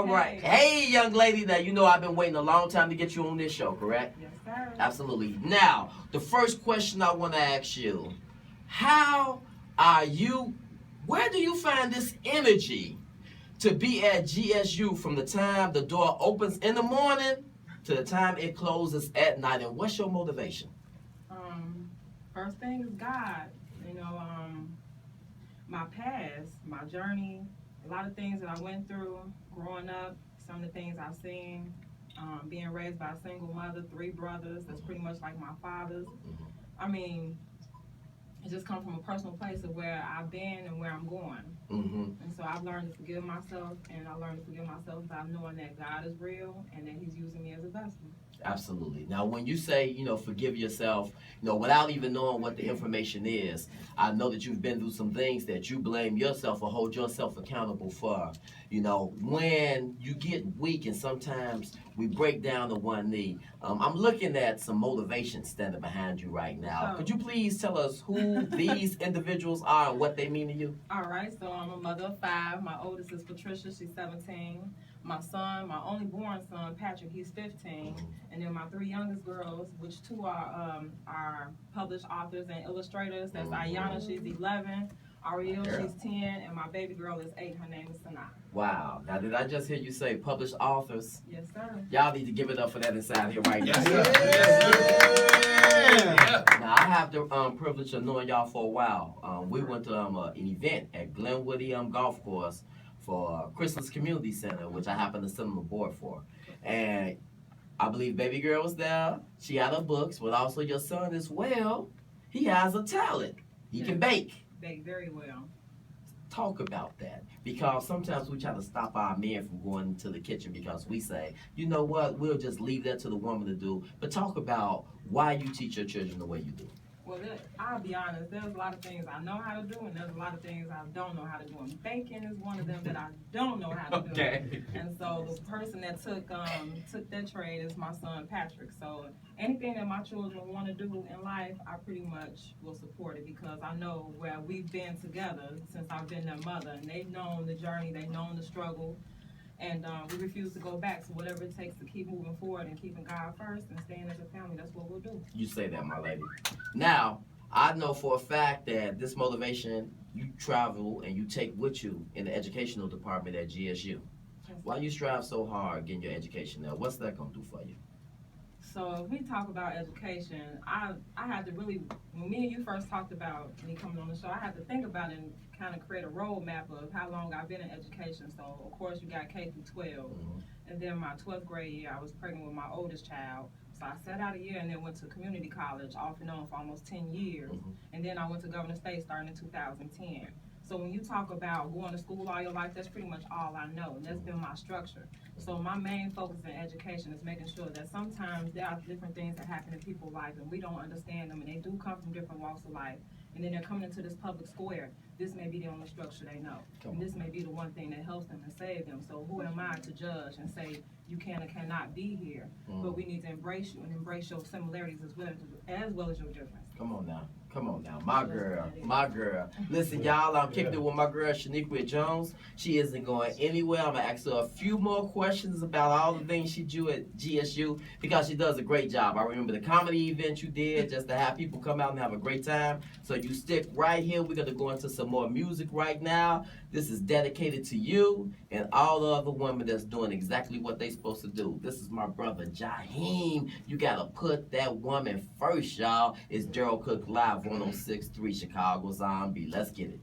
All right. Hey, young lady, now you know I've been waiting a long time to get you on this show, correct? Yes, sir. Absolutely. Now, the first question I want to ask you, how are you, where do you find this energy to be at GSU from the time the door opens in the morning to the time it closes at night, and what's your motivation? First thing is God. You know, my past, my journey, a lot of things that I went through growing up, some of the things I've seen, being raised by a single mother, 3 brothers, that's pretty much like my father's. I mean, it just comes from a personal place of where I've been and where I'm going. And so I've learned to forgive myself, and I learned to forgive myself by knowing that God is real and that He's using me as a vessel. Absolutely. Now, when you say, forgive yourself, without even knowing what the information is, I know that you've been through some things that you blame yourself or hold yourself accountable for. When you get weak and sometimes we break down to one knee, I'm looking at some motivation standing behind you right now. Could you please tell us who these individuals are and what they mean to you? All right, so I'm a mother of 5. My oldest is Patricia, she's 17. My son, my only born son, Patrick, he's 15. And then my 3 youngest girls, which 2 are published authors and illustrators. That's Ayana, she's 11. Ariel, she's 10. And my baby girl is 8. Her name is Sanaa. Wow. Now, did I just hear you say published authors? Yes, sir. Y'all need to give it up for that inside here right now. Now, I have the privilege of knowing y'all for a while. We went to an event at Glenwood Golf Course for Christmas Community Center, which I happen to sit on the board for. And I believe baby girl was there. She had her books, but also your son as well. He has a talent. He can bake. Bake very well. Talk about that, because sometimes we try to stop our men from going into the kitchen because we say, you know what, we'll just leave that to the woman to do. But talk about why you teach your children the way you do. Well, I'll be honest, there's a lot of things I know how to do, and there's a lot of things I don't know how to do. And baking is one of them that I don't know how to do. Okay. And so the person that took that trade is my son Patrick. So anything that my children want to do in life, I pretty much will support it, because I know where we've been together since I've been their mother, and they've known the journey, they've known the struggle. And we refuse to go back. So whatever it takes to keep moving forward and keeping God first and staying as a family, that's what we'll do. You say that, my lady. Now, I know for a fact that this motivation you travel and you take with you in the educational department at GSU. Why you strive so hard getting your education now? What's that going to do for you? So if we talk about education, I had to really, when me and you first talked about me coming on the show, I had to think about it and kind of create a roadmap of how long I've been in education. So of course you got K through 12, and then my 12th grade year I was pregnant with my oldest child. So I sat out a year and then went to community college off and on for almost 10 years. And then I went to Governor State starting in 2010. So when you talk about going to school all your life, that's pretty much all I know, and that's been my structure. So my main focus in education is making sure that sometimes there are different things that happen in people's life and we don't understand them, and they do come from different walks of life. And then they're coming into this public square. This may be the only structure they know. And this may be the one thing that helps them and save them. So who am I to judge and say you can or cannot be here? But we need to embrace you and embrace your similarities as well as your difference. Come on now. Come on now, my girl. Listen, y'all, I'm kicking it with my girl, Shaniqua Jones. She isn't going anywhere. I'm going to ask her a few more questions about all the things she do at GSU, because she does a great job. I remember the comedy event you did just to have people come out and have a great time. So you stick right here. We're going to go into some more music right now. This is dedicated to you and all the other women that's doing exactly what they're supposed to do. This is my brother, Jaheim. You got to put that woman first, y'all. It's Darryl Cooke Live 106.3 Chicago Zombie. Let's get it.